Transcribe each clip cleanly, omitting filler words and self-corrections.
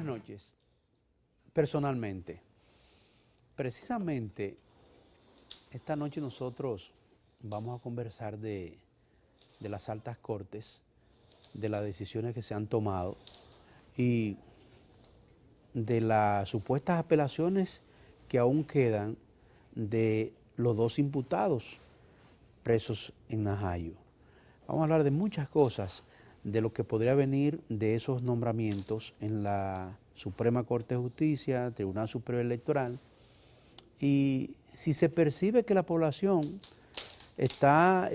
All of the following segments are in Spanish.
Buenas noches. Personalmente, precisamente esta noche nosotros vamos a conversar de las altas cortes, de las decisiones que se han tomado y de las supuestas apelaciones que aún quedan de los dos imputados presos en Najayo. Vamos a hablar de muchas cosas, de lo que podría venir de esos nombramientos en la Suprema Corte de Justicia, Tribunal Superior Electoral, y si se percibe que la población está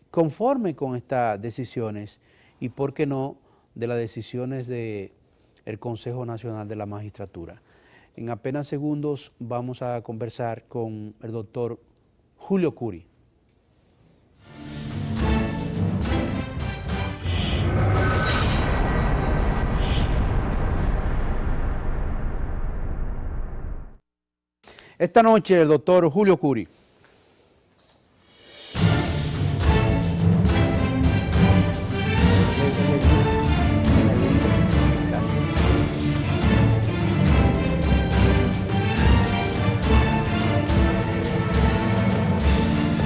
conforme con estas decisiones y, por qué no, de las decisiones del Consejo Nacional de la Magistratura. En apenas segundos vamos a conversar con el doctor Julio Curi. Esta noche el doctor Julio Curi.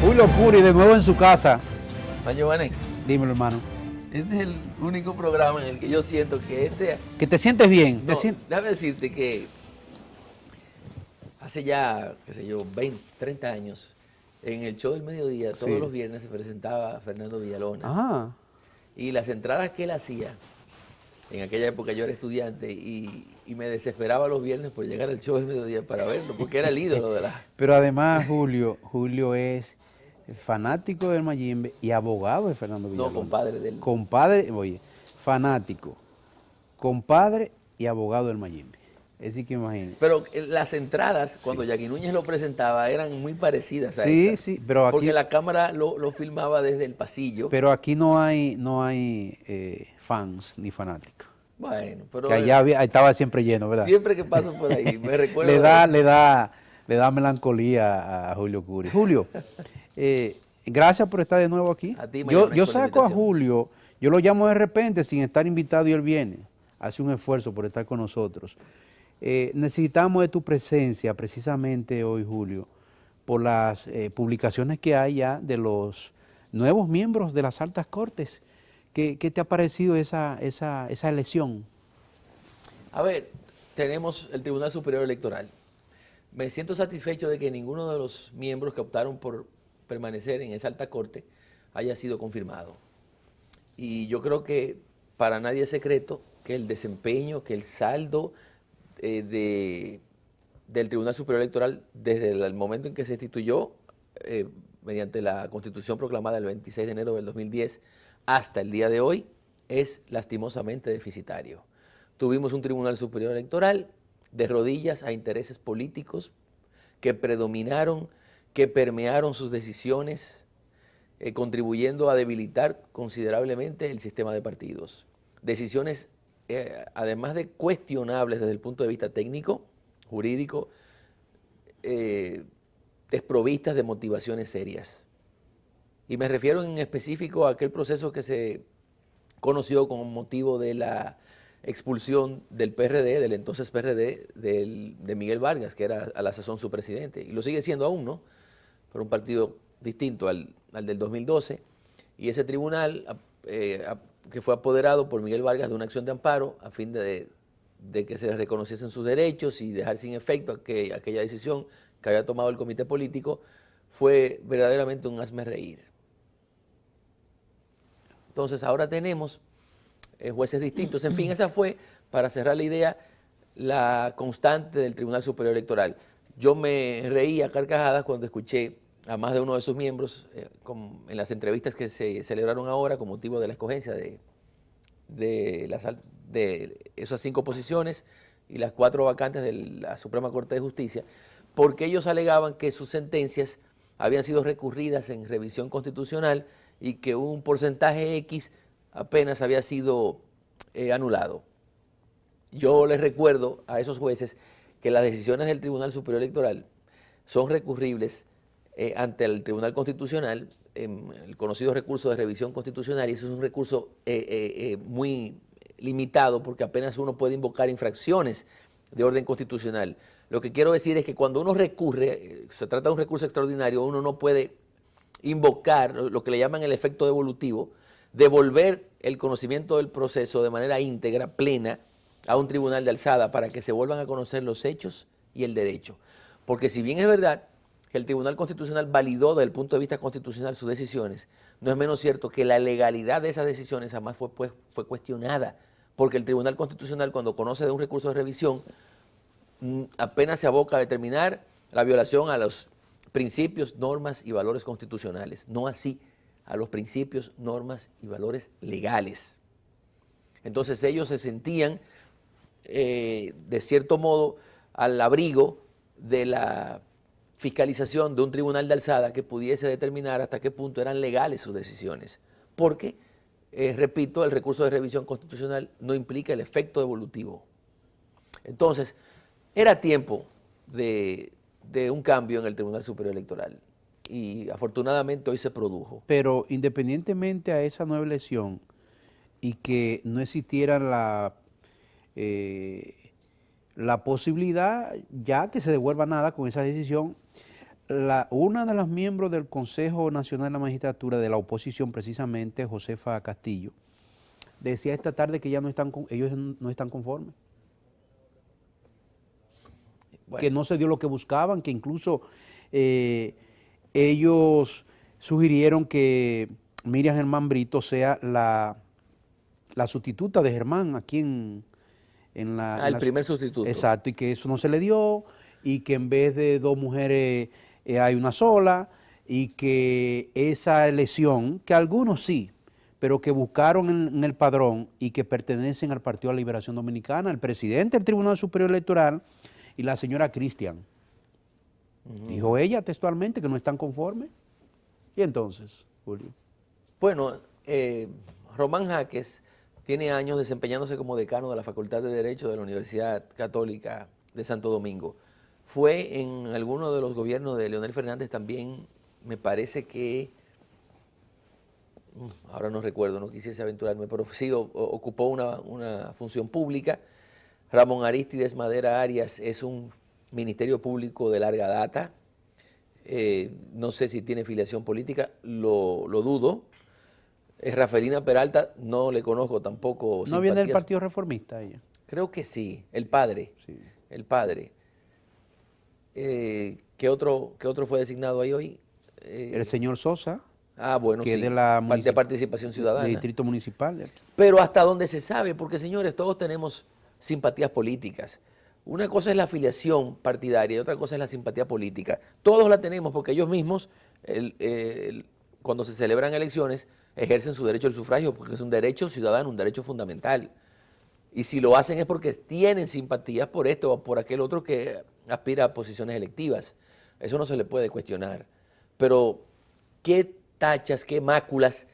Julio Curi, de nuevo en su casa. Juan Giovanex, Dímelo, hermano. este es el único programa en el que yo siento que ¿Que te sientes bien? No, déjame decirte que hace ya, qué sé yo, 20, 30 años, en el show del mediodía, todos los viernes se presentaba Fernando Villalona. Ajá. Y las entradas que él hacía, en aquella época yo era estudiante y me desesperaba los viernes por llegar al show del mediodía para verlo, porque era el ídolo de la... Pero además Julio es fanático del Mayimbe y abogado de Fernando Villalona. No, compadre de él. Compadre, oye, fanático, compadre y abogado del Mayimbe. Es decir, que imagínense. Pero las entradas, cuando Jackie Núñez lo presentaba, eran muy parecidas a estas. Sí, pero aquí... Porque la cámara lo filmaba desde el pasillo. Pero aquí no hay fans ni fanáticos. Bueno, pero... Que allá estaba siempre lleno, ¿verdad? Siempre que paso por ahí, me recuerdo... le da melancolía a Julio Curi. Julio, gracias por estar de nuevo aquí. A ti, yo saco a Julio, yo lo llamo de repente sin estar invitado y él viene. Hace un esfuerzo por estar con nosotros. Necesitamos de tu presencia precisamente hoy, Julio, por las publicaciones que hay ya de los nuevos miembros de las altas cortes. ¿Qué te ha parecido esa elección? A ver, tenemos el Tribunal Superior Electoral. Me siento satisfecho de que ninguno de los miembros que optaron por permanecer en esa alta corte haya sido confirmado. Y yo creo que para nadie es secreto que el desempeño, que el saldo del Tribunal Superior Electoral desde el momento en que se instituyó mediante la Constitución proclamada el 26 de enero del 2010 hasta el día de hoy es lastimosamente deficitario. Tuvimos un Tribunal Superior Electoral de rodillas a intereses políticos que predominaron, que permearon sus decisiones, contribuyendo a debilitar considerablemente el sistema de partidos. Decisiones, además de cuestionables desde el punto de vista técnico, jurídico, desprovistas de motivaciones serias. Y me refiero en específico a aquel proceso que se conoció con motivo de la expulsión del PRD, del entonces PRD, de Miguel Vargas, que era a la sazón su presidente. Y lo sigue siendo aún, ¿no? Pero un partido distinto al del 2012. Y ese tribunal, que fue apoderado por Miguel Vargas de una acción de amparo a fin de que se les reconociesen sus derechos y dejar sin efecto aquella decisión que había tomado el comité político, fue verdaderamente un hazmerreír. Entonces ahora tenemos jueces distintos. En fin, esa fue, para cerrar la idea, la constante del Tribunal Superior Electoral. Yo me reí a carcajadas cuando escuché a más de uno de sus miembros en las entrevistas que se celebraron ahora con motivo de la escogencia de esas 5 posiciones y las 4 vacantes de la Suprema Corte de Justicia, porque ellos alegaban que sus sentencias habían sido recurridas en revisión constitucional y que un porcentaje X apenas había sido anulado. Yo les recuerdo a esos jueces que las decisiones del Tribunal Superior Electoral son recurribles ante el Tribunal Constitucional, el conocido recurso de revisión constitucional, y eso es un recurso muy limitado porque apenas uno puede invocar infracciones de orden constitucional. Lo que quiero decir es que cuando uno recurre, se trata de un recurso extraordinario, uno no puede invocar lo que le llaman el efecto devolutivo, devolver el conocimiento del proceso de manera íntegra, plena, a un tribunal de alzada para que se vuelvan a conocer los hechos y el derecho. Porque si bien es verdad que el Tribunal Constitucional validó desde el punto de vista constitucional sus decisiones, no es menos cierto que la legalidad de esas decisiones jamás fue cuestionada, porque el Tribunal Constitucional, cuando conoce de un recurso de revisión, apenas se aboca a determinar la violación a los principios, normas y valores constitucionales, no así a los principios, normas y valores legales. Entonces ellos se sentían, de cierto modo, al abrigo de la fiscalización de un tribunal de alzada que pudiese determinar hasta qué punto eran legales sus decisiones. Porque, repito, el recurso de revisión constitucional no implica el efecto devolutivo. Entonces, era tiempo de un cambio en el Tribunal Superior Electoral y afortunadamente hoy se produjo. Pero independientemente a esa nueva elección y que no existiera la posibilidad ya que se devuelva nada con esa decisión, una de las miembros del Consejo Nacional de la Magistratura de la oposición, precisamente Josefa Castillo, decía esta tarde que ya ellos no están conformes. Bueno. Que no se dio lo que buscaban, que incluso ellos sugirieron que Miriam Germán Brito sea la sustituta de Germán aquí en el primer sustituto. Exacto, y que eso no se le dio, y que en vez de dos mujeres hay una sola, y que esa elección, que algunos sí, pero que buscaron en el padrón y que pertenecen al Partido de la Liberación Dominicana, el presidente del Tribunal Superior Electoral y la señora Cristian. Dijo ella textualmente que no están conformes. ¿Y entonces, Julio? Bueno, Román Jaques tiene años desempeñándose como decano de la Facultad de Derecho de la Universidad Católica de Santo Domingo. Fue en alguno de los gobiernos de Leonel Fernández también, me parece que, ahora no recuerdo, no quisiese aventurarme, pero sí ocupó una función pública. Ramón Arístides Madera Arias es un ministerio público de larga data. No sé si tiene filiación política, lo dudo. Rafaelina Peralta, no le conozco tampoco. ¿No viene del Partido Reformista ella? Creo que sí, el padre. Sí. El padre. ¿Qué otro fue designado ahí hoy? El señor Sosa. Bueno, que sí, de la de Participación Ciudadana. Del Distrito Municipal. De aquí. Pero hasta donde se sabe, porque señores, todos tenemos simpatías políticas. Una cosa es la afiliación partidaria y otra cosa es la simpatía política. Todos la tenemos porque ellos mismos, cuando se celebran elecciones, ejercen su derecho al sufragio porque es un derecho ciudadano, un derecho fundamental. Y si lo hacen es porque tienen simpatías por esto o por aquel otro que aspira a posiciones electivas. Eso no se le puede cuestionar. Pero, ¿qué tachas, qué máculas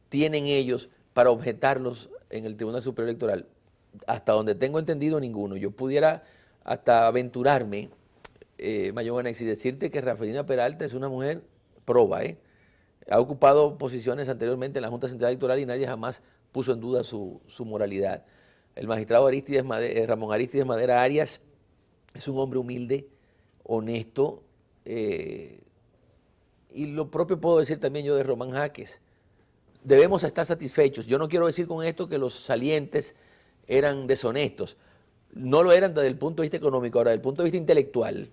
tienen ellos para objetarlos en el Tribunal Superior Electoral? Hasta donde tengo entendido, ninguno. Yo pudiera hasta aventurarme, Mayoganex, y decirte que Rafaelina Peralta es una mujer proba, Ha ocupado posiciones anteriormente en la Junta Central Electoral y nadie jamás puso en duda su moralidad. El magistrado Ramón Arístides Madera Arias es un hombre humilde, honesto, y lo propio puedo decir también yo de Román Jaques. Debemos estar satisfechos. Yo no quiero decir con esto que los salientes eran deshonestos. No lo eran desde el punto de vista económico, ahora desde el punto de vista intelectual,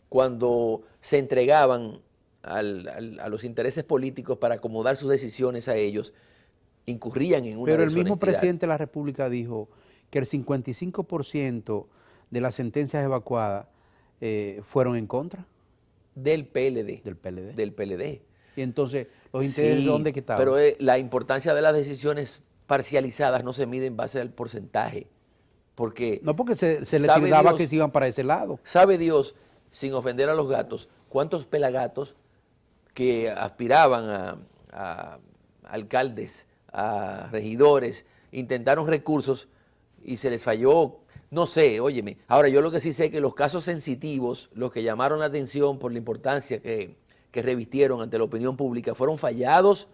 cuando se entregaban a los intereses políticos para acomodar sus decisiones a ellos, incurrían en una Pero el deshonestidad. mismo presidente de la República dijo que el 55% de las sentencias evacuadas fueron en contra del PLD. Del PLD. Del PLD. Y entonces, ¿los intereses dónde que estaban? Pero la importancia de las decisiones parcializadas no se mide en base al porcentaje. Porque no, porque se le tildaba que se iban para ese lado. Sabe Dios, sin ofender a los gatos, cuántos pelagatos que aspiraban a alcaldes, a regidores, intentaron recursos y se les falló, no sé, óyeme. Ahora, yo lo que sí sé es que los casos sensitivos, los que llamaron la atención por la importancia que revistieron ante la opinión pública, fueron fallados,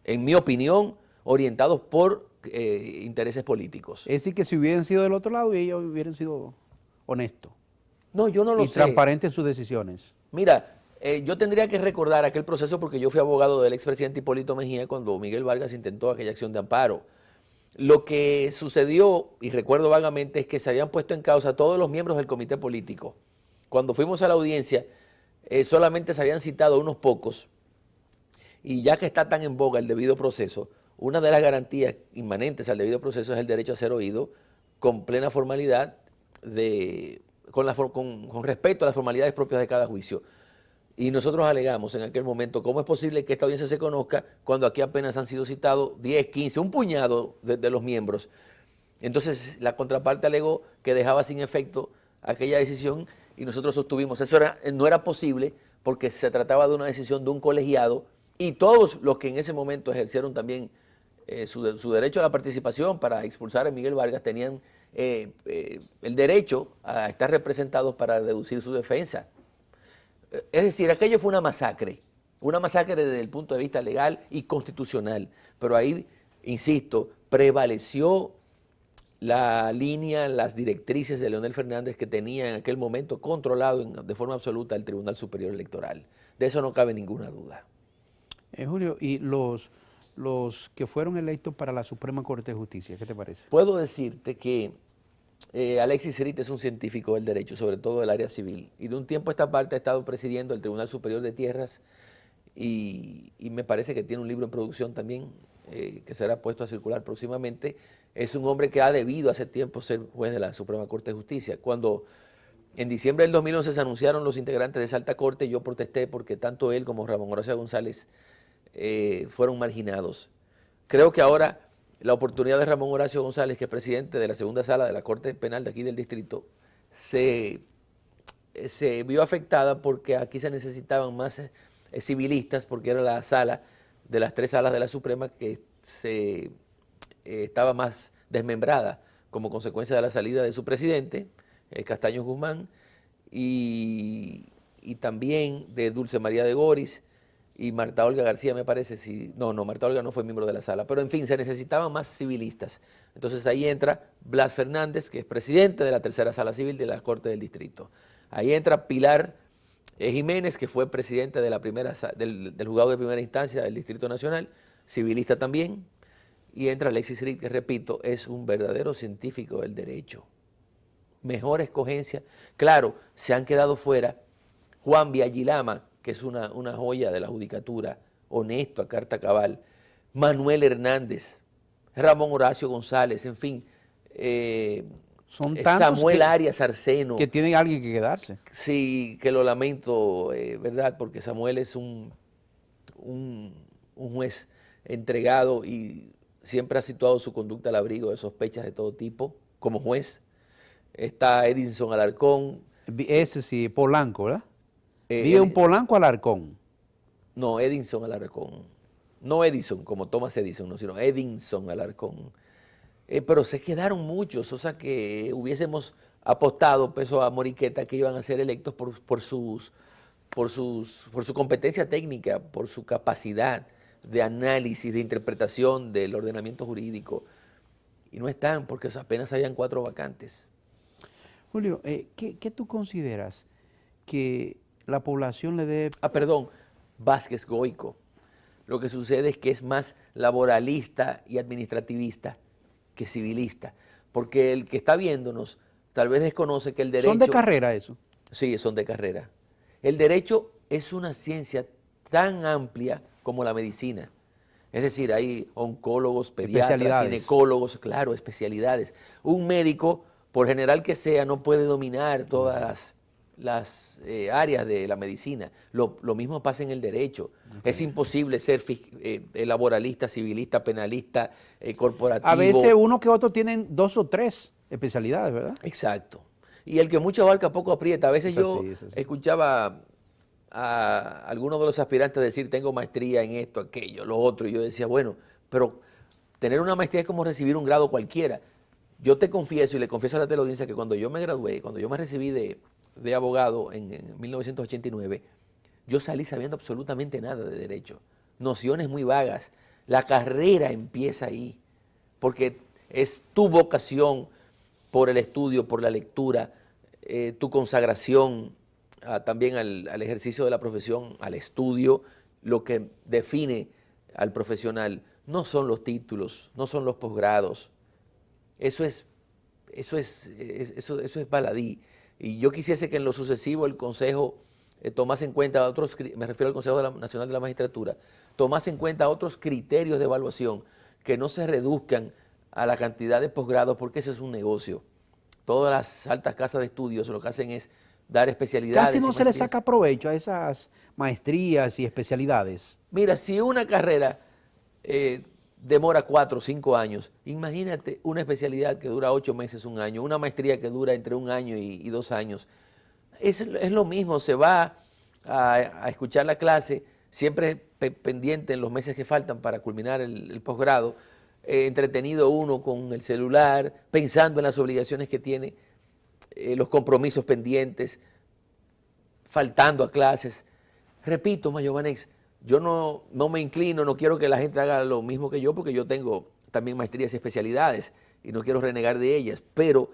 en mi opinión, orientados por intereses políticos. Es decir, que si hubieran sido del otro lado, ellos hubieran sido honestos No, yo no lo y sé. transparentes en sus decisiones. Mira, yo tendría que recordar aquel proceso porque yo fui abogado del expresidente Hipólito Mejía cuando Miguel Vargas intentó aquella acción de amparo. Lo que sucedió, y recuerdo vagamente, es que se habían puesto en causa todos los miembros del comité político. Cuando fuimos a la audiencia, solamente se habían citado unos pocos, y ya que está tan en boga el debido proceso, una de las garantías inmanentes al debido proceso es el derecho a ser oído con plena formalidad, con respeto a las formalidades propias de cada juicio. Y nosotros alegamos en aquel momento, ¿cómo es posible que esta audiencia se conozca cuando aquí apenas han sido citados 10, 15, un puñado de los miembros? Entonces la contraparte alegó que dejaba sin efecto aquella decisión y nosotros sostuvimos, no era posible porque se trataba de una decisión de un colegiado y todos los que en ese momento ejercieron también su derecho a la participación para expulsar a Miguel Vargas tenían el derecho a estar representados para deducir su defensa. Es decir, aquello fue una masacre desde el punto de vista legal y constitucional, pero ahí, insisto, prevaleció la línea, las directrices de Leonel Fernández que tenía en aquel momento controlado de forma absoluta el Tribunal Superior Electoral. De eso no cabe ninguna duda. Julio, y los que fueron electos para la Suprema Corte de Justicia, ¿qué te parece? Puedo decirte que Alexis Cerit es un científico del derecho, sobre todo del área civil, y de un tiempo a esta parte ha estado presidiendo el Tribunal Superior de Tierras y me parece que tiene un libro en producción también que será puesto a circular próximamente. Es un hombre que ha debido hace tiempo ser juez de la Suprema Corte de Justicia. Cuando en diciembre del 2011 se anunciaron los integrantes de esa alta corte, yo protesté porque tanto él como Ramón Horacio González fueron marginados. Creo que ahora la oportunidad de Ramón Horacio González, que es presidente de la segunda sala de la Corte Penal de aquí del distrito, se vio afectada porque aquí se necesitaban más civilistas, porque era la sala de las 3 salas de la Suprema que estaba más desmembrada como consecuencia de la salida de su presidente, Castaño Guzmán, y también de Dulce María de Goris, y Marta Olga García, me parece, Marta Olga no fue miembro de la sala, pero en fin, se necesitaban más civilistas. Entonces ahí entra Blas Fernández, que es presidente de la tercera sala civil de la Corte del Distrito. Ahí entra Pilar Jiménez, que fue presidente de del juzgado de primera instancia del Distrito Nacional, civilista también. Y entra Alexis Cerit, que repito, es un verdadero científico del derecho. Mejor escogencia. Claro, se han quedado fuera Juan Viallilama, que es una joya de la judicatura, honesto a carta cabal, Manuel Hernández, Ramón Horacio González, en fin, son tantos Samuel Arias Arseno. Que tienen alguien que quedarse. Sí, que lo lamento, ¿verdad? Porque Samuel es un juez entregado y siempre ha situado su conducta al abrigo de sospechas de todo tipo como juez. Está Edinson Alarcón. Ese sí, Polanco, ¿verdad? Vive un Polanco Alarcón. No, Edinson Alarcón. No Edison, como Thomas Edison, no, sino Edinson Alarcón. Pero se quedaron muchos, o sea que hubiésemos apostado peso a Moriqueta que iban a ser electos por su competencia técnica, por su capacidad de análisis, de interpretación del ordenamiento jurídico. Y no están porque apenas habían 4 vacantes. Julio, ¿qué tú consideras que la población le dé? Perdón, Vázquez Goico. Lo que sucede es que es más laboralista y administrativista que civilista, porque el que está viéndonos tal vez desconoce que el derecho... ¿Son de carrera eso? Sí, son de carrera. El derecho es una ciencia tan amplia como la medicina. Es decir, hay oncólogos, pediatras, ginecólogos, claro, especialidades. Un médico, por general que sea, no puede dominar todas las áreas de la medicina. Lo mismo pasa en el derecho. Okay. Es imposible ser laboralista, civilista, penalista, corporativo. A veces uno que otro tienen 2 o 3 especialidades, ¿verdad? Exacto. Y el que mucho abarca poco aprieta. A veces yo escuchaba a algunos de los aspirantes decir, tengo maestría en esto, aquello, lo otro. Y yo decía, bueno, pero tener una maestría es como recibir un grado cualquiera. Yo te confieso y le confieso a la teleaudiencia que cuando yo me gradué, cuando yo me recibí de abogado en 1989, yo salí sabiendo absolutamente nada de derecho, nociones muy vagas. La carrera empieza ahí, porque es tu vocación por el estudio, por la lectura, tu consagración también al ejercicio de la profesión, al estudio, lo que define al profesional. No son los títulos, no son los posgrados. Eso es baladí. Y yo quisiese que en lo sucesivo el Consejo tomase en cuenta otros, me refiero al Consejo Nacional de la Magistratura, tomase en cuenta otros criterios de evaluación que no se reduzcan a la cantidad de posgrados, porque eso es un negocio. Todas las altas casas de estudios lo que hacen es dar especialidades. Casi no se le saca provecho a esas maestrías y especialidades. Mira, si una carrera demora 4 o 5 años, imagínate una especialidad que dura 8 meses, un año, una maestría que dura entre 1 año y 2 años. Es lo mismo, se va a escuchar la clase, siempre pendiente en los meses que faltan para culminar el posgrado, entretenido uno con el celular, pensando en las obligaciones que tiene, los compromisos pendientes, faltando a clases. Repito, Mayovanex, yo no me inclino, no quiero que la gente haga lo mismo que yo, porque yo tengo también maestrías y especialidades y no quiero renegar de ellas, pero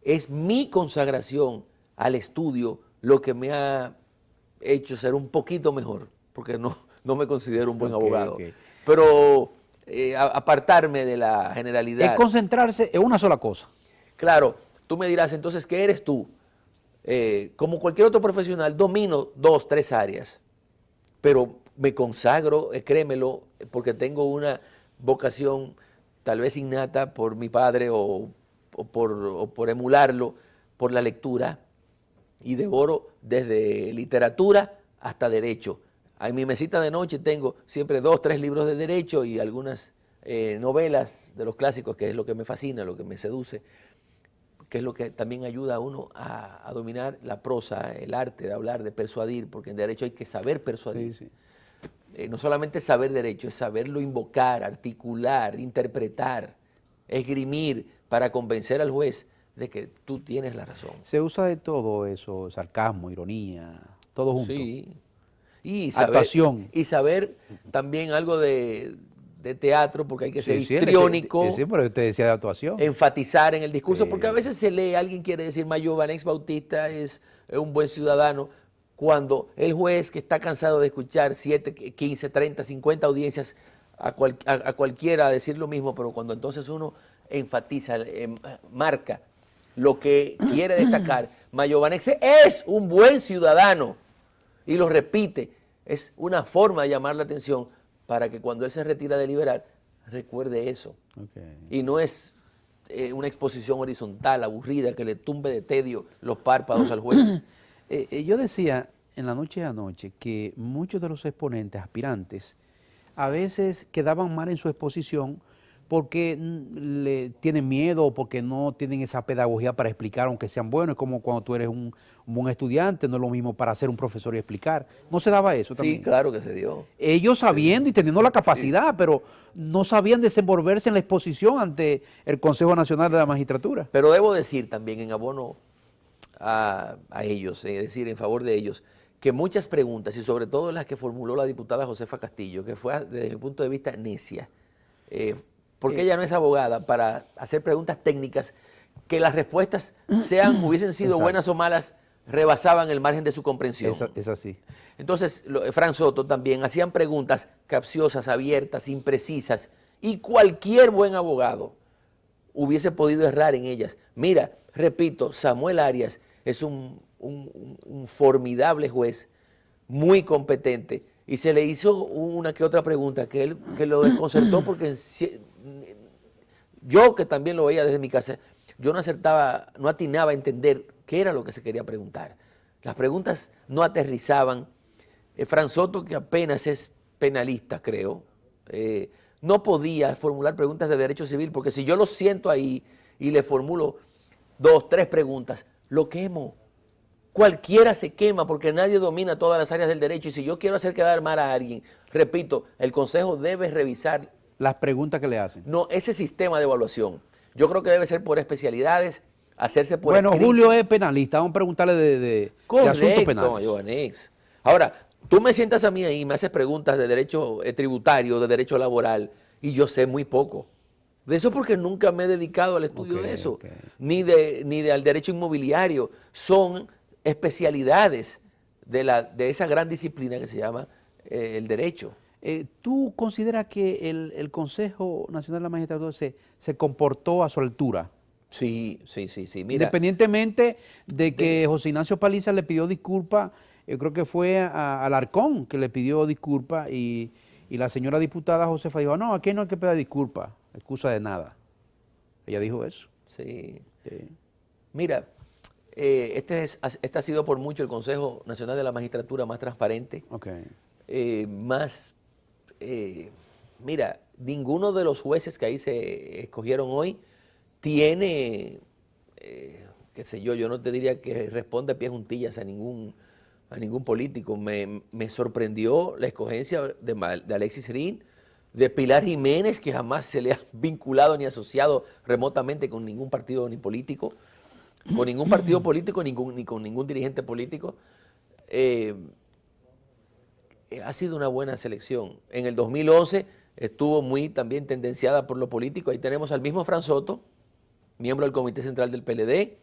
es mi consagración al estudio lo que me ha hecho ser un poquito mejor, porque no me considero un buen abogado. Pero apartarme de la generalidad. Es concentrarse en una sola cosa. Claro, tú me dirás, entonces, ¿qué eres tú? Como cualquier otro profesional, domino 2, 3 áreas, pero me consagro, créemelo, porque tengo una vocación tal vez innata por mi padre o por emularlo, por la lectura, y devoro desde literatura hasta derecho. En mi mesita de noche tengo siempre 2, 3 libros de derecho y algunas novelas de los clásicos, que es lo que me fascina, lo que me seduce, que es lo que también ayuda a uno a dominar la prosa, el arte de hablar, de persuadir, porque en derecho hay que saber persuadir. Sí, sí. No solamente saber derecho, es saberlo invocar, articular, interpretar, esgrimir para convencer al juez de que tú tienes la razón. Se usa de todo eso, sarcasmo, ironía, todo junto. Sí. Y actuación. Y saber también algo de teatro, porque hay que ser histriónico. Sí, pero usted decía de actuación. Enfatizar en el discurso, porque a veces se lee, alguien quiere decir, Mayovanex Bautista es un buen ciudadano, cuando el juez, que está cansado de escuchar 7, 15, 30, 50 audiencias a cualquiera decir lo mismo, pero cuando entonces uno enfatiza, marca lo que quiere destacar, Mayovanex es un buen ciudadano, y lo repite, es una forma de llamar la atención para que cuando él se retira de deliberar, recuerde eso. Okay. Y no es una exposición horizontal, aburrida, que le tumbe de tedio los párpados al juez. Yo decía en la noche de anoche que muchos de los exponentes, aspirantes, a veces quedaban mal en su exposición porque le tienen miedo o porque no tienen esa pedagogía para explicar, aunque sean buenos. Es como cuando tú eres un buen estudiante, no es lo mismo para ser un profesor y explicar. ¿No se daba eso también? Sí, claro que se dio. Ellos sabiendo y teniendo la capacidad, pero no sabían desenvolverse en la exposición ante el Consejo Nacional de la Magistratura. Pero debo decir también en abono a ellos, es decir, en favor de ellos, que muchas preguntas, y sobre todo las que formuló la diputada Josefa Castillo, que fue desde mi punto de vista necia, porque ella no es abogada para hacer preguntas técnicas que las respuestas hubiesen sido buenas o malas, rebasaban el margen de su comprensión. Es así. Entonces, Fran Soto también hacían preguntas capciosas, abiertas, imprecisas, y cualquier buen abogado hubiese podido errar en ellas. Mira, repito, Samuel Arias es un formidable juez, muy competente, y se le hizo una que otra pregunta que lo desconcertó, porque yo, que también lo veía desde mi casa, yo no atinaba a entender qué era lo que se quería preguntar. Las preguntas no aterrizaban. Fran Soto, que apenas es penalista, creo, no podía formular preguntas de derecho civil, porque si yo lo siento ahí y le formulo 2, 3 preguntas, lo quemo. Cualquiera se quema porque nadie domina todas las áreas del derecho, y si yo quiero hacer quedar mal a alguien, repito, el Consejo debe revisar las preguntas que le hacen. No, ese sistema de evaluación, yo creo que debe ser por especialidades, hacerse por Bueno, escrito. Julio es penalista, vamos a preguntarle de asuntos penales. Mayovanex. Ahora, Tú me sientas a mí ahí y me haces preguntas de derecho tributario, de derecho laboral, y yo sé muy poco. De eso porque nunca me he dedicado al estudio de eso, ni al derecho inmobiliario. Son especialidades de esa gran disciplina que se llama el derecho. ¿Tú consideras que el Consejo Nacional de la Magistratura se comportó a su altura? Sí, sí, sí, sí. Mira, Independientemente de que José Ignacio Paliza le pidió disculpas, yo creo que fue a Alarcón que le pidió disculpas y la señora diputada Josefa dijo, no, aquí no hay que pedir disculpas, excusa de nada. Ella dijo eso. sí. Sí. Mira, este ha sido por mucho el Consejo Nacional de la Magistratura más transparente, Ok. más... mira, ninguno de los jueces que ahí se escogieron hoy tiene, qué sé yo no te diría que responde a pie juntillas a ningún político. Me sorprendió la escogencia de Alexis Rin, de Pilar Jiménez, que jamás se le ha vinculado ni asociado remotamente con ningún partido ni político, con ningún partido político ni con ningún dirigente político. Ha sido una buena selección. En el 2011 estuvo muy también tendenciada por lo político. Ahí tenemos al mismo Fran Soto, miembro del Comité Central del PLD,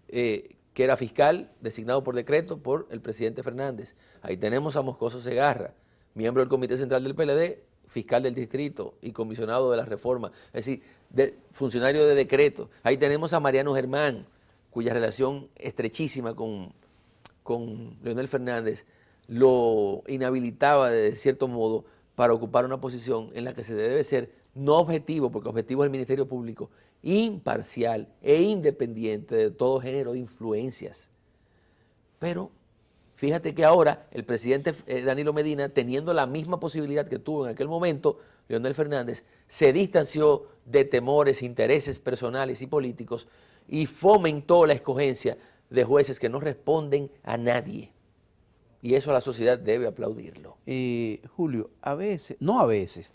que era fiscal designado por decreto por el presidente Fernández. Ahí tenemos a Moscoso Segarra, miembro del Comité Central del PLD, fiscal del distrito y comisionado de la reforma, es decir, funcionario de decreto. Ahí tenemos a Mariano Germán, cuya relación estrechísima con Leonel Fernández lo inhabilitaba de cierto modo para ocupar una posición en la que se debe ser no objetivo, porque objetivo es el Ministerio Público, imparcial e independiente de todo género de influencias. Pero fíjate que ahora el presidente Danilo Medina, teniendo la misma posibilidad que tuvo en aquel momento Leonel Fernández, se distanció de temores, intereses personales y políticos y fomentó la escogencia de jueces que no responden a nadie. Y eso la sociedad debe aplaudirlo. Julio, a veces, no a veces,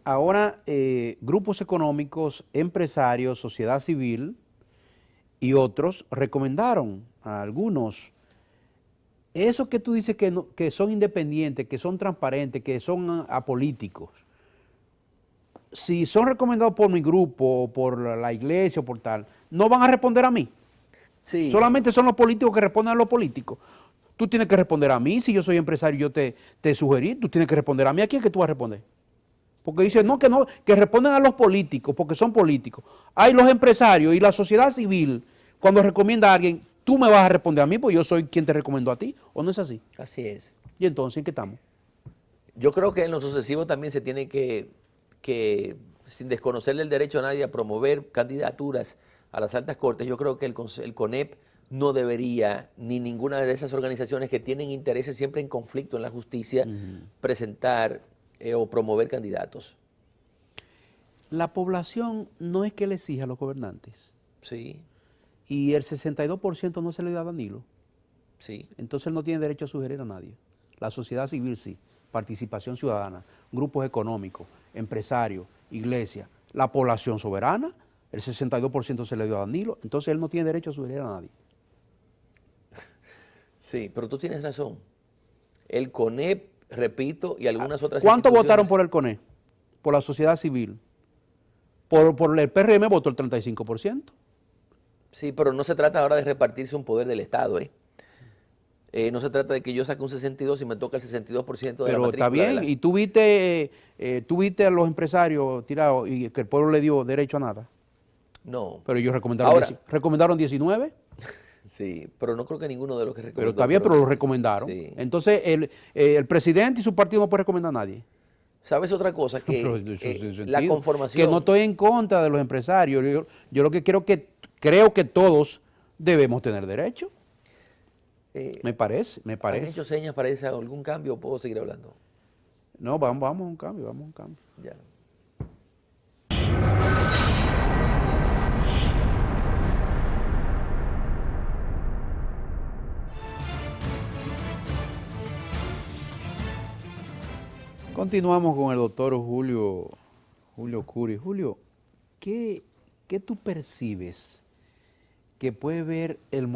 ahora grupos económicos, empresarios, sociedad civil y otros recomendaron a algunos, esos que tú dices que son independientes, que son transparentes, que son apolíticos, si son recomendados por mi grupo, por la iglesia o por tal, no van a responder a mí. Sí. Solamente son los políticos que responden a los políticos. Tú tienes que responder a mí, si yo soy empresario y yo te sugerí, tú tienes que responder a mí. ¿A quién es que tú vas a responder? Porque dicen, no, que respondan a los políticos, porque son políticos. Hay los empresarios y la sociedad civil, cuando recomienda a alguien, tú me vas a responder a mí, porque yo soy quien te recomendó a ti, ¿o no es así? Así es. Y entonces, ¿en qué estamos? Yo creo que en lo sucesivo también se tiene que sin desconocerle el derecho a nadie a promover candidaturas a las altas cortes, yo creo que el CONEP no debería, ni ninguna de esas organizaciones que tienen intereses siempre en conflicto en la justicia, presentar o promover candidatos. La población no es que le exija a los gobernantes. Sí, Y el 62% no se le da a Danilo. sí. Entonces él no tiene derecho a sugerir a nadie. La sociedad civil sí, participación ciudadana, grupos económicos, empresarios, iglesia, la población soberana, el 62% se le dio a Danilo, entonces él no tiene derecho a sugerir a nadie. Sí, pero tú tienes razón. El CONEP, repito, y algunas otras ¿Cuántos instituciones- votaron por el CONE? Por la sociedad civil. Por el PRM votó el 35%. Sí, pero no se trata ahora de repartirse un poder del Estado, ¿eh? No se trata de que yo saque un 62 y me toca el 62% de la Pero matrícula. está bien, y tú viste a los empresarios tirados y que el pueblo le dio derecho a nada. No. Pero ellos recomendaron, Ahora, recomendaron 19. sí, pero no creo que ninguno de los que recomendó. Pero está bien, pero fueron- lo recomendaron. Sí. Entonces, el presidente y su partido no puede recomendar a nadie. ¿Sabes otra cosa? Que Pero eso tiene la sentido. conformación... Que no estoy en contra de los empresarios. Yo lo que creo que todos debemos tener derecho. Me parece. ¿Han hecho señas para irse a algún cambio o puedo seguir hablando? No, vamos a un cambio, vamos a un cambio. Ya. Continuamos con el doctor Julio Curi. Julio, ¿qué tú percibes que puede ver los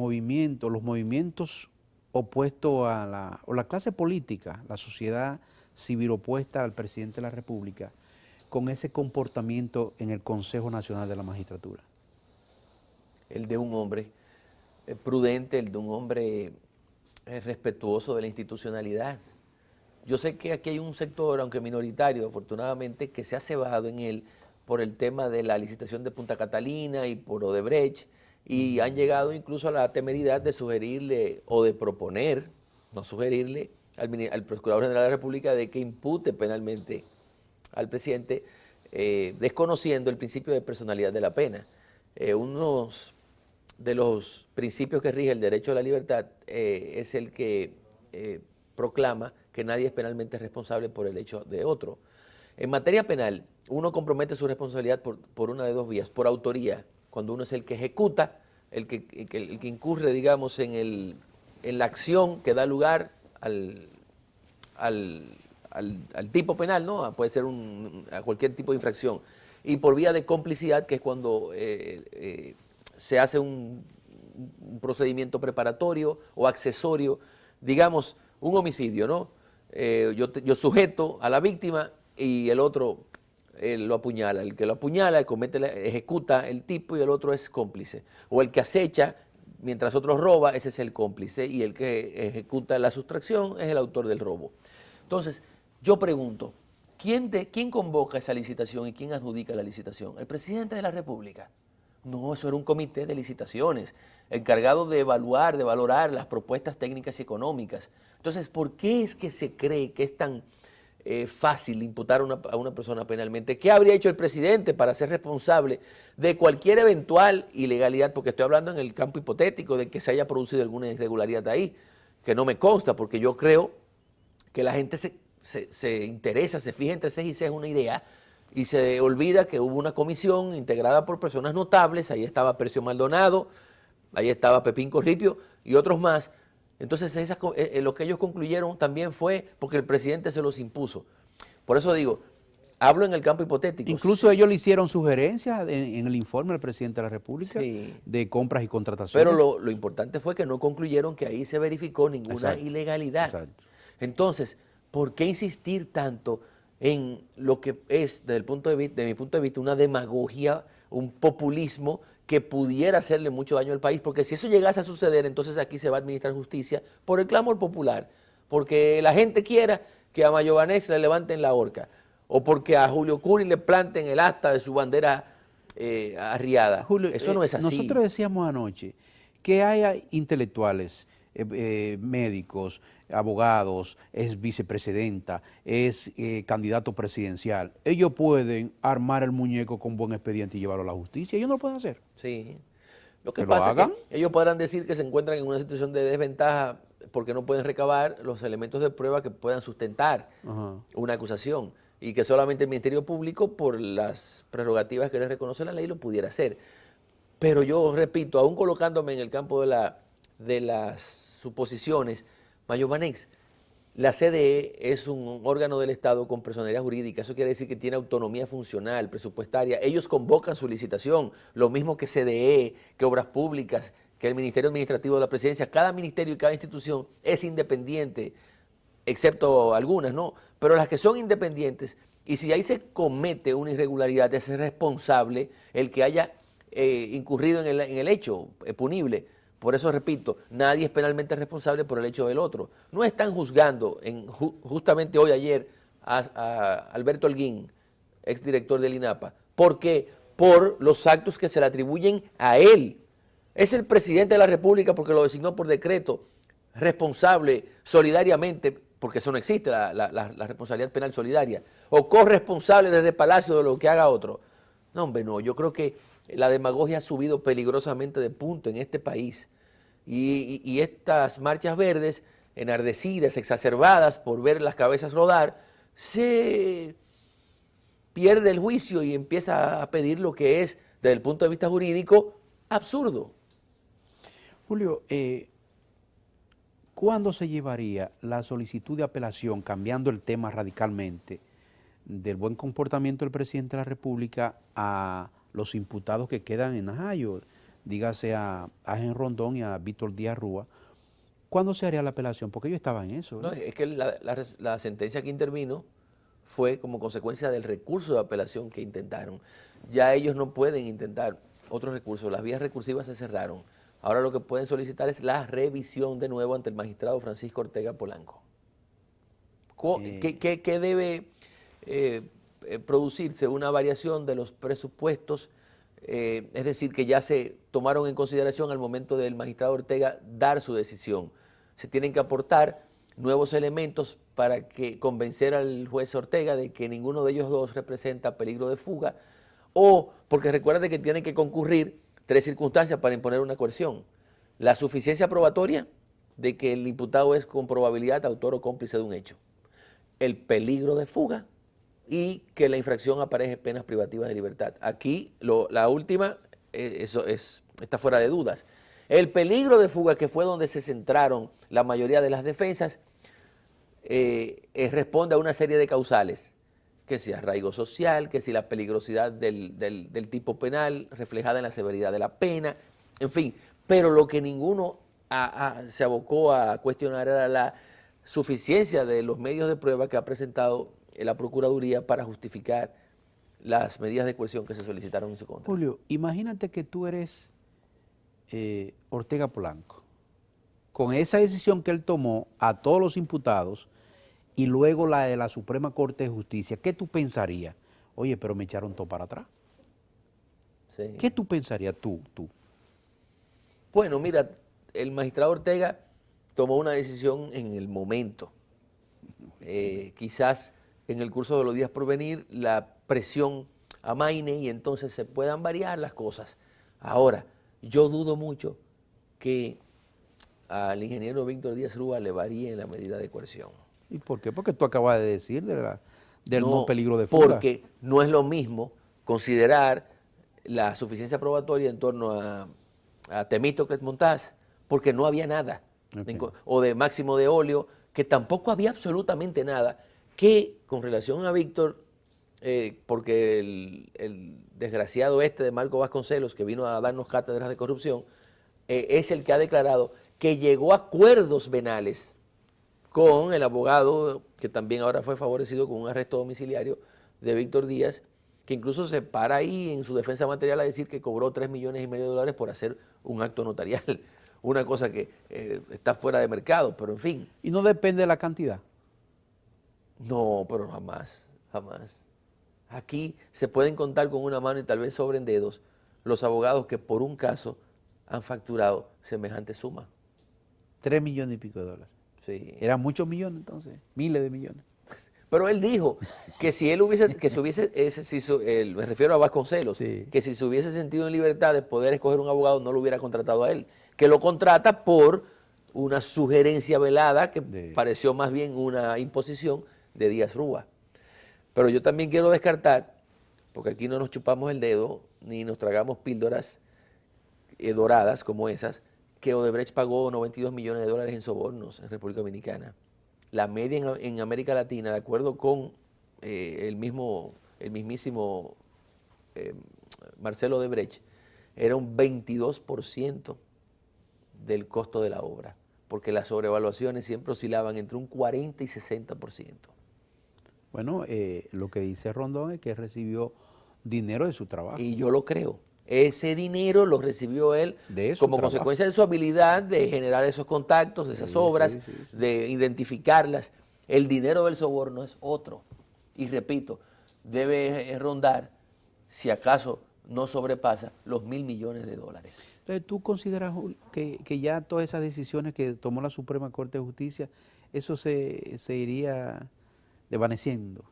movimientos opuesto a o la clase política, la sociedad civil opuesta al presidente de la República, con ese comportamiento en el Consejo Nacional de la Magistratura? El de un hombre prudente, el de un hombre respetuoso de la institucionalidad. Yo sé que aquí hay un sector, aunque minoritario, afortunadamente, que se ha cebado en él por el tema de la licitación de Punta Catalina y por Odebrecht, y han llegado incluso a la temeridad de sugerirle o de proponer, no sugerirle, al Procurador General de la República de que impute penalmente al presidente, desconociendo el principio de personalidad de la pena. Uno de los principios que rige el derecho a la libertad es el que proclama que nadie es penalmente responsable por el hecho de otro. En materia penal, uno compromete su responsabilidad por una de dos vías: por autoría, cuando uno es el que ejecuta, el que incurre, digamos, en la acción que da lugar al tipo penal, ¿no? Puede ser a cualquier tipo de infracción. Y por vía de complicidad, que es cuando se hace un procedimiento preparatorio o accesorio, digamos, un homicidio, ¿no? Yo sujeto a la víctima y el otro lo apuñala. El que lo apuñala ejecuta el tipo y el otro es cómplice. O el que acecha mientras otro roba, ese es el cómplice, y el que ejecuta la sustracción es el autor del robo. Entonces, yo pregunto, ¿quién convoca esa licitación y quién adjudica la licitación? ¿El presidente de la República? No, eso era un comité de licitaciones, encargado de evaluar, de valorar las propuestas técnicas y económicas. Entonces, ¿por qué es que se cree que es tan fácil imputar a una persona penalmente? ¿Qué habría hecho el presidente para ser responsable de cualquier eventual ilegalidad? Porque estoy hablando en el campo hipotético de que se haya producido alguna irregularidad ahí, que no me consta, porque yo creo que la gente se interesa, se fija entre ceja y ceja una idea y se olvida que hubo una comisión integrada por personas notables. Ahí estaba Percio Maldonado, ahí estaba Pepín Corripio y otros más. Entonces lo que ellos concluyeron también fue porque el presidente se los impuso. Por eso digo, hablo en el campo hipotético. Incluso ellos le hicieron sugerencias en el informe al presidente de la República, sí, de compras y contrataciones. Pero lo importante fue que no concluyeron que ahí se verificó ninguna ilegalidad. Exacto. Entonces, ¿por qué insistir tanto en lo que es, desde mi punto de vista, una demagogia, un populismo que pudiera hacerle mucho daño al país? Porque si eso llegase a suceder, entonces aquí se va a administrar justicia por el clamor popular, porque la gente quiera que a Mayobanés le levanten la horca, o porque a Julio Curi le planten el asta de su bandera arriada. Julio, eso no es así. Nosotros decíamos anoche que hay intelectuales, médicos, abogados, es vicepresidenta, es candidato presidencial. Ellos pueden armar el muñeco con buen expediente y llevarlo a la justicia. Ellos no lo pueden hacer. Sí. Lo que pasa es que ellos podrán decir que se encuentran en una situación de desventaja porque no pueden recabar los elementos de prueba que puedan sustentar una acusación, y que solamente el Ministerio Público, por las prerrogativas que les reconoce la ley, lo pudiera hacer. Pero yo repito, aún colocándome en el campo de las suposiciones, Mayobanex, la CDE es un órgano del Estado con personalidad jurídica. Eso quiere decir que tiene autonomía funcional, presupuestaria. Ellos convocan su licitación, lo mismo que CDE, que Obras Públicas, que el Ministerio Administrativo de la Presidencia. Cada ministerio y cada institución es independiente, excepto algunas, ¿no? Pero las que son independientes, y si ahí se comete una irregularidad, es responsable el que haya incurrido en el hecho punible. Por eso repito, nadie es penalmente responsable por el hecho del otro. No están juzgando, justamente hoy, ayer, a Alberto Holguín, exdirector del INAPA. ¿Por qué? Por los actos que se le atribuyen a él. Es el presidente de la República, porque lo designó por decreto, responsable solidariamente, porque eso no existe, la responsabilidad penal solidaria, o corresponsable desde Palacio de lo que haga otro. No, hombre, no. Yo creo que la demagogia ha subido peligrosamente de punto en este país, y estas marchas verdes, enardecidas, exacerbadas por ver las cabezas rodar, se pierde el juicio y empieza a pedir lo que es, desde el punto de vista jurídico, absurdo. Julio, ¿cuándo se llevaría la solicitud de apelación, cambiando el tema radicalmente, del buen comportamiento del presidente de la República a los imputados que quedan en Najayo, dígase a Ángel Rondón y a Víctor Díaz Rúa, ¿Cuándo se haría la apelación? Porque yo estaba en eso. No, ¿Verdad? es que la sentencia que intervino fue como consecuencia del recurso de apelación que intentaron. Ya ellos no pueden intentar otros recursos, las vías recursivas se cerraron. Ahora lo que pueden solicitar es la revisión de nuevo ante el magistrado Francisco Ortega Polanco. ¿Qué debe producirse? Una variación de los presupuestos, es decir, que ya se tomaron en consideración al momento del magistrado Ortega dar su decisión. Se tienen que aportar nuevos elementos para que convencer al juez Ortega de que ninguno de ellos dos representa peligro de fuga, o porque recuerda que tienen que concurrir 3 circunstancias para imponer una coerción: la suficiencia probatoria de que el imputado es con probabilidad autor o cómplice de un hecho, el peligro de fuga y que la infracción apareje penas privativas de libertad. Aquí la última, está fuera de dudas. El peligro de fuga, que fue donde se centraron la mayoría de las defensas, responde a una serie de causales, que si arraigo social, que si la peligrosidad del tipo penal reflejada en la severidad de la pena, en fin. Pero lo que ninguno se abocó a cuestionar era la suficiencia de los medios de prueba que ha presentado la Procuraduría para justificar las medidas de coerción que se solicitaron en su contra. Julio, imagínate que tú eres Ortega Polanco. Con esa decisión que él tomó a todos los imputados y luego la de la Suprema Corte de Justicia, ¿qué tú pensarías? Oye, pero me echaron todo para atrás. Sí. ¿Qué tú pensarías tú? Bueno, mira, el magistrado Ortega tomó una decisión en el momento. Quizás en el curso de los días por venir la presión amaine y entonces se puedan variar las cosas. Ahora, yo dudo mucho que al ingeniero Víctor Díaz Rúa le varíe la medida de coerción. ¿Y por qué? Porque tú acabas de decir del no peligro de fuga. Porque no es lo mismo considerar la suficiencia probatoria en torno a Temístocles Montaz, porque no había nada, Okay. o de Máximo de Olio, que tampoco había absolutamente nada, que con relación a Víctor, porque el desgraciado de Marco Vasconcelos, que vino a darnos cátedras de corrupción, es el que ha declarado que llegó a acuerdos venales con el abogado, que también ahora fue favorecido con un arresto domiciliario de Víctor Díaz, que incluso se para ahí en su defensa material a decir que cobró $3,5 millones por hacer un acto notarial, una cosa que está fuera de mercado, pero en fin. ¿Y no depende de la cantidad? No, pero jamás, jamás. Aquí se pueden contar con una mano y tal vez sobren dedos los abogados que por un caso han facturado semejante suma. 3 millones y pico de dólares. Sí. Eran muchos millones entonces, miles de millones. Pero él dijo que si él hubiese, me refiero a Vasconcelos, Sí. que si se hubiese sentido en libertad de poder escoger un abogado, no lo hubiera contratado a él. Que lo contrata por una sugerencia velada que pareció más bien una imposición de Díaz Rúa. Pero yo también quiero descartar, porque aquí no nos chupamos el dedo, ni nos tragamos píldoras doradas como esas, que Odebrecht pagó $92 millones en sobornos en República Dominicana. La media en América Latina, de acuerdo con el mismísimo Marcelo Odebrecht, era un 22% del costo de la obra, porque las sobrevaluaciones siempre oscilaban entre un 40 y 60%. Bueno, lo que dice Rondón es que recibió dinero de su trabajo. Y yo lo creo. Ese dinero lo recibió él como consecuencia de su habilidad de generar esos contactos, de esas obras, de identificarlas. El dinero del soborno es otro. Y repito, debe rondar, si acaso no sobrepasa, los $1.000 millones. Entonces, ¿tú consideras que ya todas esas decisiones que tomó la Suprema Corte de Justicia, eso se iría desvaneciendo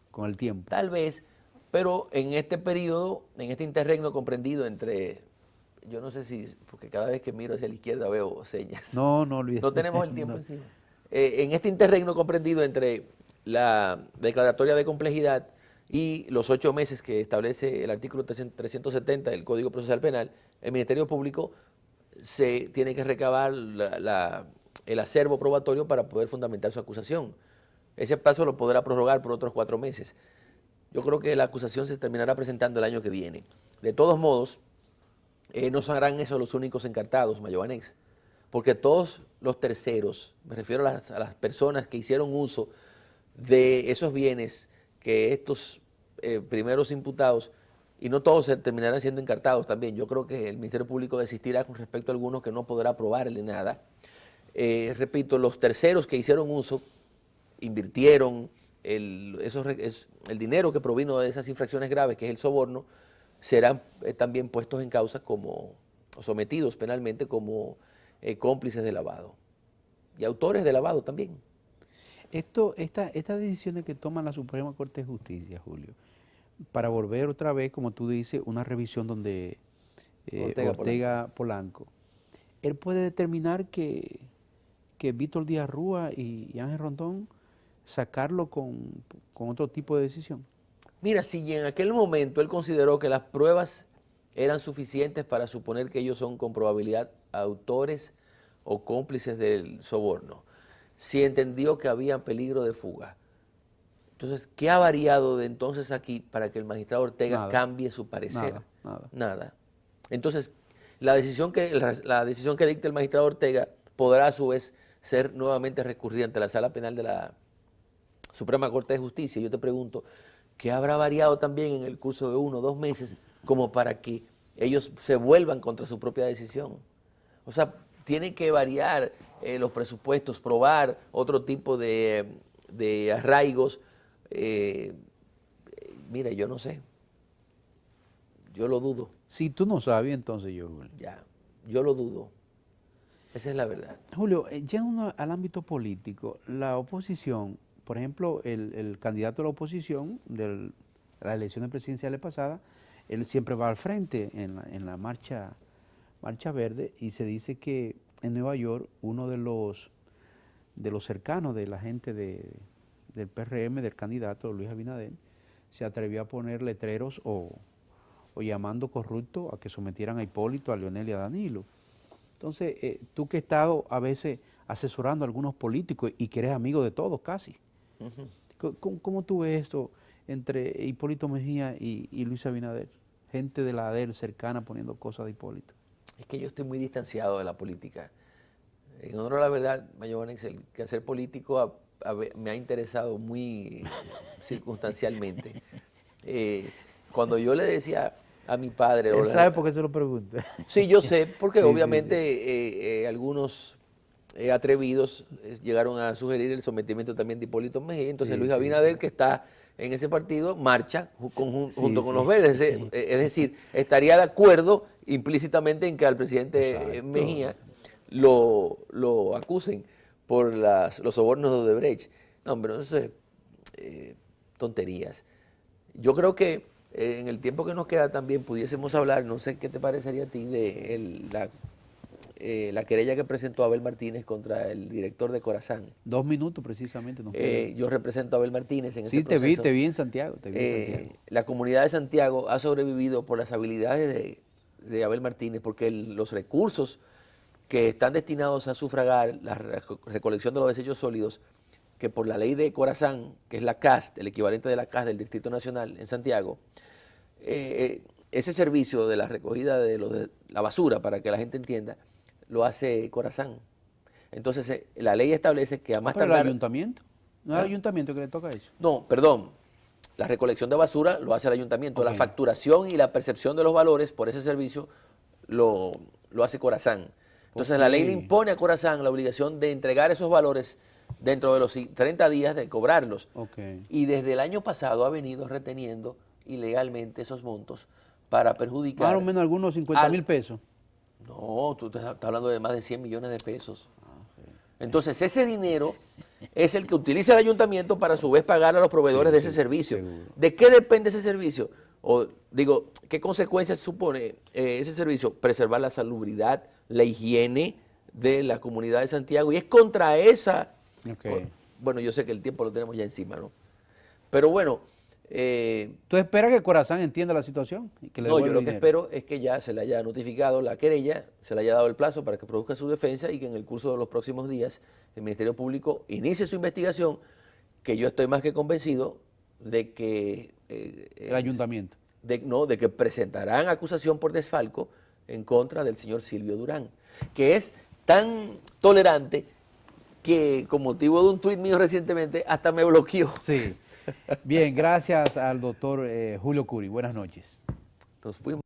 con el tiempo? Tal vez. Pero en este periodo, en este interregno comprendido entre, yo no sé si, porque cada vez que miro hacia la izquierda veo señas. No olvides. No tenemos el tiempo encima. En este interregno comprendido entre la declaratoria de complejidad y los 8 meses que establece el artículo 370 del Código Procesal Penal, el Ministerio Público se tiene que recabar el acervo probatorio para poder fundamentar su acusación. Ese plazo lo podrá prorrogar por otros 4 meses. Yo creo que la acusación se terminará presentando el año que viene. De todos modos, no serán esos los únicos encartados, Mayobanex, porque todos los terceros, me refiero a las personas que hicieron uso de esos bienes que estos primeros imputados, y no todos se terminarán siendo encartados también, yo creo que el Ministerio Público desistirá con respecto a algunos que no podrá probarle nada. Repito, los terceros que hicieron uso, invirtieron el dinero que provino de esas infracciones graves, que es el soborno, serán también puestos en causa o sometidos penalmente como cómplices de lavado y autores de lavado también. Estas decisiones que toma la Suprema Corte de Justicia, Julio, para volver otra vez, como tú dices, una revisión donde Ortega Polanco, él puede determinar que Víctor Díaz Rúa y Ángel Rondón sacarlo con otro tipo de decisión. Mira, si en aquel momento él consideró que las pruebas eran suficientes para suponer que ellos son con probabilidad autores o cómplices del soborno, si entendió que había peligro de fuga, entonces, ¿qué ha variado de entonces aquí para que el magistrado Ortega cambie su parecer? Nada. Entonces, la decisión que dicte el magistrado Ortega podrá a su vez ser nuevamente recurrida ante la Sala Penal de la Suprema Corte de Justicia. Yo te pregunto, ¿qué habrá variado también en el curso de 1 o 2 meses como para que ellos se vuelvan contra su propia decisión? O sea, tiene que variar los presupuestos, probar otro tipo de arraigos. Mira, yo no sé. Yo lo dudo. Si tú no sabes, entonces yo lo dudo. Esa es la verdad. Julio, yendo al ámbito político, la oposición, por ejemplo, el candidato de la oposición de las elecciones presidenciales pasadas, él siempre va al frente en la marcha verde, y se dice que en Nueva York uno de los cercanos de la gente del PRM, del candidato Luis Abinader, se atrevió a poner letreros o llamando corruptos a que sometieran a Hipólito, a Leonel y a Danilo. Entonces, tú que has estado a veces asesorando a algunos políticos y que eres amigo de todos casi, ¿cómo tú ves esto entre Hipólito Mejía y Luis Abinader? Gente de la ADER cercana poniendo cosas de Hipólito. Es que yo estoy muy distanciado de la política. En honor a la verdad, Mayor Vanex, el quehacer político me ha interesado muy circunstancialmente. Cuando yo le decía a mi padre... Él sabe por qué se lo pregunto. Sí, yo sé, porque sí, obviamente algunos atrevidos llegaron a sugerir el sometimiento también de Hipólito Mejía. Entonces Luis Abinader, que está en ese partido, marcha junto con los verdes. Es decir, estaría de acuerdo implícitamente en que al presidente Mejía lo acusen por los sobornos de Odebrecht. No, hombre, eso es tonterías. Yo creo que en el tiempo que nos queda también pudiésemos hablar, no sé qué te parecería a ti, de la querella que presentó Abel Martínez contra el director de Corazán. 2 minutos precisamente. Yo represento a Abel Martínez en ese proceso. Sí, te vi en Santiago. La comunidad de Santiago ha sobrevivido por las habilidades de Abel Martínez, porque los recursos que están destinados a sufragar la recolección de los desechos sólidos, que por la ley de Corazán, que es la CAST, el equivalente de la CAST del Distrito Nacional en Santiago, ese servicio de la recogida de la basura, para que la gente entienda, lo hace Corazán. Entonces, la ley establece que a más tardar... ¿El ayuntamiento? ¿No es el ayuntamiento que le toca eso? No, perdón. La recolección de basura lo hace el ayuntamiento. Okay. La facturación y la percepción de los valores por ese servicio lo hace Corazán. Entonces, la ley le impone a Corazán la obligación de entregar esos valores dentro de los 30 días de cobrarlos. Y desde el año pasado ha venido reteniendo ilegalmente esos montos para perjudicar... Más o menos algunos 50,000 pesos. No, tú estás hablando de más de 100 millones de pesos. Entonces, ese dinero es el que utiliza el ayuntamiento para a su vez pagar a los proveedores de ese servicio. Seguro. ¿De qué depende ese servicio? O digo, ¿qué consecuencias supone ese servicio? Preservar la salubridad, la higiene de la comunidad de Santiago. Y es contra esa... Bueno, yo sé que el tiempo lo tenemos ya encima, ¿no? Pero bueno... ¿Tú esperas que Corazán entienda la situación? Y que le no, yo lo que espero es que ya se le haya notificado la querella, se le haya dado el plazo para que produzca su defensa y que en el curso de los próximos días el Ministerio Público inicie su investigación, que yo estoy más que convencido de que... el ayuntamiento. De que presentarán acusación por desfalco en contra del señor Silvio Durán, que es tan tolerante que con motivo de un tuit mío recientemente hasta me bloqueó. Sí. Bien, gracias al doctor Julio Curi. Buenas noches. Nos fuimos.